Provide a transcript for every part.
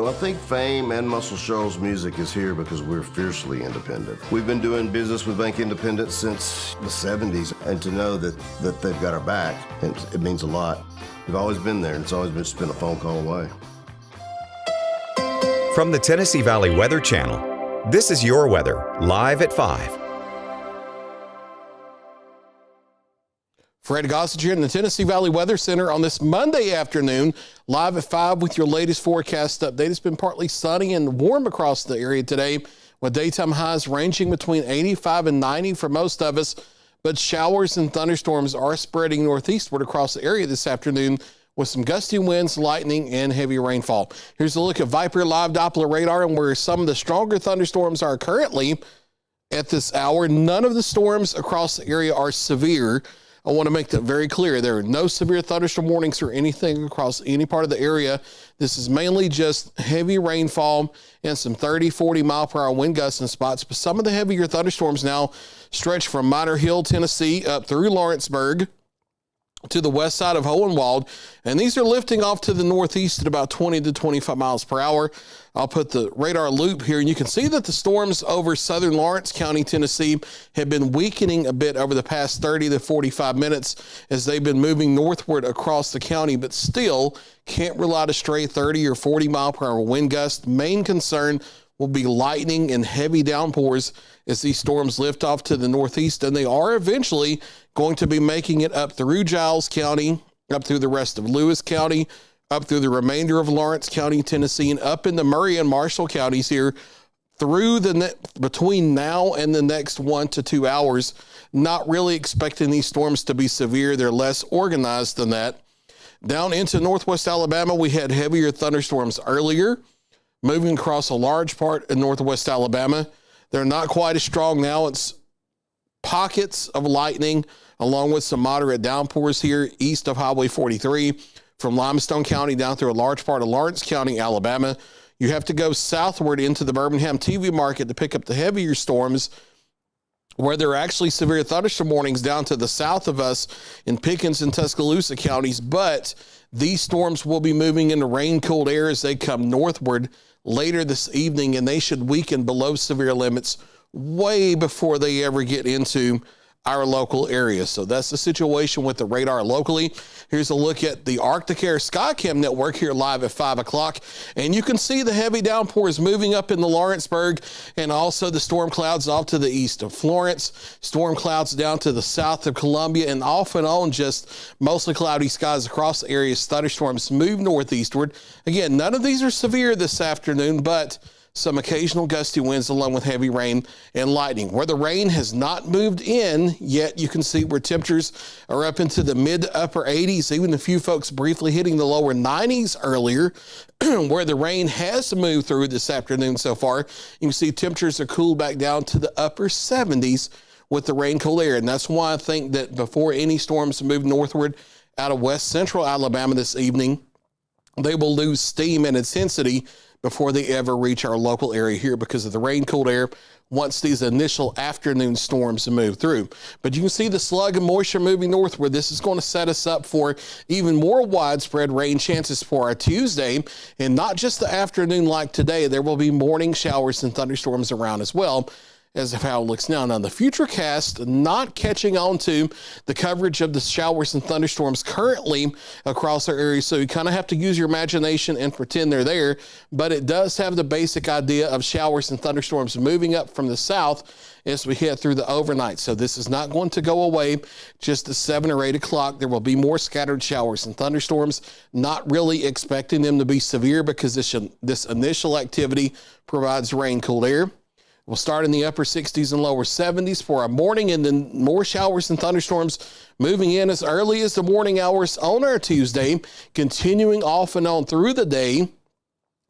Well, I think Fame and Muscle Shoals Music is here because we're fiercely independent. We've been doing business with Bank Independent since the 70s, and to know that they've got our back, it means a lot. We've always been there, and it's always been a phone call away. From the Tennessee Valley Weather Channel, this is your weather, live at 5. Fred Gossett here in the Tennessee Valley Weather Center on this Monday afternoon, live at 5 with your latest forecast update. It's been partly sunny and warm across the area today, with daytime highs ranging between 85 and 90 for most of us, but showers and thunderstorms are spreading northeastward across the area this afternoon with some gusty winds, lightning, and heavy rainfall. Here's a look at Viper Live Doppler radar and where some of the stronger thunderstorms are currently at this hour. None of the storms across the area are severe. I want to make that very clear. There are no severe thunderstorm warnings or anything across any part of the area. This is mainly just heavy rainfall and some 30, 40 mile per hour wind gusts in spots. But some of the heavier thunderstorms now stretch from Minor Hill, Tennessee, up through Lawrenceburg to the west side of Hohenwald, and these are lifting off to the northeast at about 20 to 25 miles per hour. I'll put the radar loop here, and you can see that the storms over southern Lawrence County, Tennessee, have been weakening a bit over the past 30 to 45 minutes as they've been moving northward across the county, but still can't rely on a straight 30 or 40 mile per hour wind gust. Main concern will be lightning and heavy downpours as these storms lift off to the northeast, and they are eventually going to be making it up through Giles County, up through the rest of Lewis County, up through the remainder of Lawrence County, Tennessee, and up into Murray and Marshall counties here through between now and the next 1 to 2 hours. Not really expecting these storms to be severe. They're less organized than that. Down into northwest Alabama, we had heavier thunderstorms earlier, moving across a large part of northwest Alabama. They're not quite as strong now. It's pockets of lightning along with some moderate downpours here east of Highway 43 from Limestone County down through a large part of Lawrence County, Alabama. You have to go southward into the Birmingham TV market to pick up the heavier storms where there are actually severe thunderstorm warnings down to the south of us in Pickens and Tuscaloosa counties, but these storms will be moving into rain-cooled air as they come northward later this evening, and they should weaken below severe limits way before they ever get into our local area. So that's the situation with the radar locally. Here's a look at the Arctic Air Skycam network here live at 5 o'clock. And you can see the heavy downpours moving up into Lawrenceburg and also the storm clouds off to the east of Florence, storm clouds down to the south of Columbia, and off and on just mostly cloudy skies across the area as thunderstorms move northeastward. Again, none of these are severe this afternoon, but some occasional gusty winds along with heavy rain and lightning. Where the rain has not moved in yet, you can see where temperatures are up into the mid to upper 80s, even a few folks briefly hitting the lower 90s earlier. Where the rain has moved through this afternoon so far, you can see temperatures are cooled back down to the upper 70s with the rain cool air. And that's why I think that before any storms move northward out of west central Alabama this evening, they will lose steam and intensity before they ever reach our local area here because of the rain-cooled air once these initial afternoon storms move through. But you can see the slug and moisture moving northward. This is going to set us up for even more widespread rain chances for our Tuesday, and not just the afternoon like today. There will be morning showers and thunderstorms around as well, as of how it looks now. Now, the Futurecast not catching on to the coverage of the showers and thunderstorms currently across our area, so you kind of have to use your imagination and pretend they're there, but it does have the basic idea of showers and thunderstorms moving up from the south as we head through the overnight. So this is not going to go away just at 7 or 8 o'clock. There will be more scattered showers and thunderstorms, not really expecting them to be severe because this initial activity provides rain-cooled air. We'll start in the upper 60s and lower 70s for our morning, and then more showers and thunderstorms moving in as early as the morning hours on our Tuesday, continuing off and on through the day.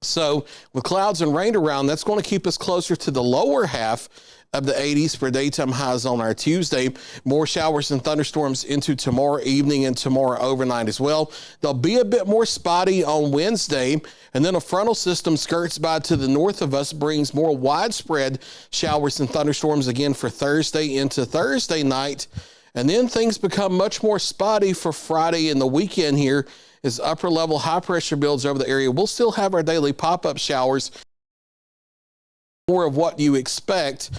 So with clouds and rain around, that's going to keep us closer to the lower half of the 80s for daytime highs on our Tuesday. More showers and thunderstorms into tomorrow evening and tomorrow overnight as well. They'll be a bit more spotty on Wednesday, and then a frontal system skirts by to the north of us, brings more widespread showers and thunderstorms again for Thursday into Thursday night. And then things become much more spotty for Friday and the weekend here as upper level high pressure builds over the area. We'll still have our daily pop-up showers, more of what you expect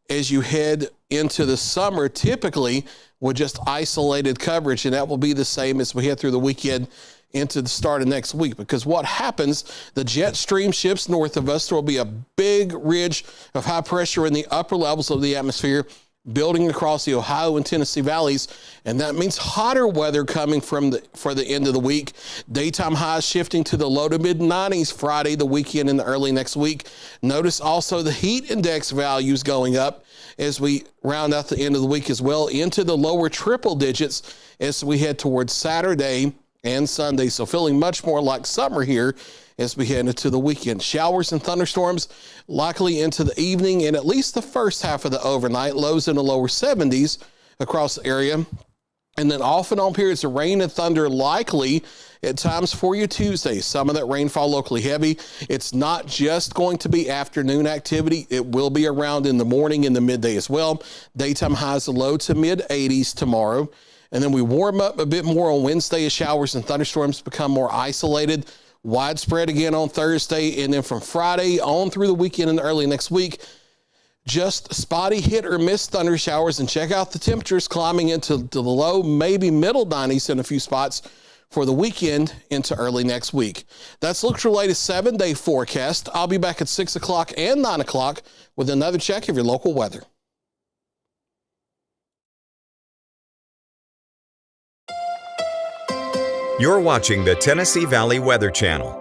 as you head into the summer, typically with just isolated coverage. And that will be the same as we head through the weekend into the start of next week, because what happens, the jet stream shifts north of us. There will be a big ridge of high pressure in the upper levels of the atmosphere building across the Ohio and Tennessee valleys, and that means hotter weather coming for the end of the week. Daytime highs shifting to the low to mid 90s Friday, the weekend, and the early next week. Notice also the heat index values going up as we round out the end of the week as well into the lower triple digits as we head towards Saturday and Sunday. So feeling much more like summer here as we head into the weekend. Showers and thunderstorms likely into the evening and at least the first half of the overnight. Lows in the lower 70s across the area. And then off and on periods of rain and thunder likely at times for you Tuesday. Some of that rainfall locally heavy. It's not just going to be afternoon activity. It will be around in the morning and the midday as well. Daytime highs low to mid 80s tomorrow. And then we warm up a bit more on Wednesday as showers and thunderstorms become more isolated, widespread again on Thursday. And then from Friday on through the weekend and early next week, just spotty hit or miss thunder showers. And check out the temperatures climbing into the low, maybe middle 90s in a few spots for the weekend into early next week. That's Look at your latest 7-day forecast. I'll be back at 6 o'clock and 9 o'clock with another check of your local weather. You're watching the Tennessee Valley Weather Channel.